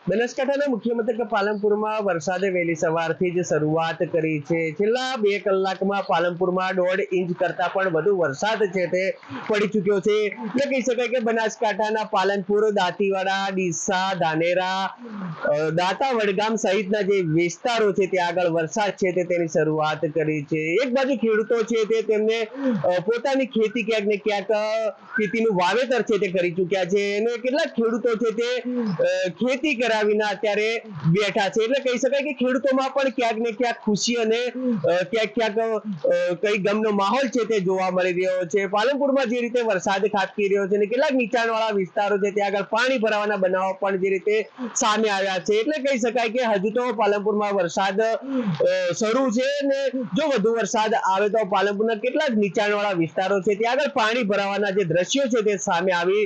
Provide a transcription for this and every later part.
બનાસકાંઠાના મુખ્ય મથક પાલનપુરમાં વરસાદે વહેલી સવારથી જ શરૂઆત કરી છે। છેલ્લા 2 કલાકમાં પાલનપુરમાં 1.5 ઇંચ કરતા પણ વધુ વરસાદ છે તે પડી ચૂક્યો છે। એટલે કહી શકાય કે બનાસકાંઠાના પાલનપુર, દાંતીવાડા, ડીસા, ધાનેરા, દાંતા, વડગામ સહિતના જે વિસ્તારો છે ત્યાં આગળ વરસાદ છે તેની શરૂઆત કરી છે। એક બાજુ ખેડૂતો છે તે તેમને પોતાની ખેતી ક્યાંક ને ક્યાંક ખેતીનું વાવેતર છે તે કરી ચૂક્યા છે અને કેટલાક ખેડૂતો છે તે ખેતી કરાવીને અત્યારે બેઠા છે। એટલે કહી શકાય કે ખેડૂતોમાં પણ ક્યાંક ને ક્યાંક ખુશી અને ક્યાંક કઈ ગમનો માહોલ છે તે જોવા મળી રહ્યો છે। પાલનપુરમાં જે રીતે વરસાદ ખાબકી રહ્યો છે અને કેટલાક નીચાણવાળા વિસ્તારો છે ત્યાં આગળ પાણી ભરાવાના બનાવો પણ જે રીતે સામે આવ્યા છે। એટલે કહી શકાય કે હજુ તો પાલનપુરમાં વરસાદ શરૂ છે અને જો વધુ વરસાદ આવે તો પાલનપુરના કેટલાક નીચાણવાળા વિસ્તારો છે ત્યાં આગળ પાણી ભરાવાના જે દ્રશ્યો છે તે સામે આવી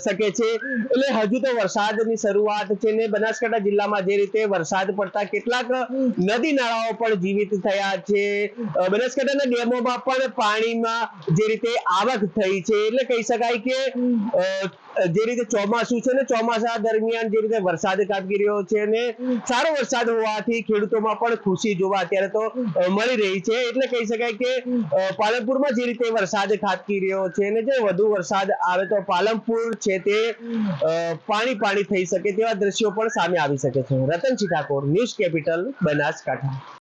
શકે છે। એટલે હજુ તો વરસાદની શરૂઆત છે ને બનાસકાંઠા જિલ્લામાં જે રીતે વરસાદ પડતા કેટલાક નદી નાળાઓ પણ જીવિત થયા છે। બનાસકાંઠાના ડેમોમાં પણ પાણીમાં જે રીતે આવક થઈ છે। એટલે કહી શકાય કે જે રીતે ચોમાસું છે ને ચોમાસા દરમિયાન જે રીતે વરસાદ ખાબકી રહ્યો છે અને સારો વરસાદ હોવાથી ખેડૂતોમાં પણ ખુશી જોવા અત્યારે તો મળી રહી છે। એટલે કહી શકાય કે પાલનપુરમાં જે રીતે વરસાદ ખાબકી રહ્યો છે અને જો વધુ વરસાદ આવે તો પાલનપુર છે તે પાણી થઈ શકે તેવા દ્રશ્યો પણ સામે આવી શકે છે। Ratansinh Thakor, news capital, Banaskantha.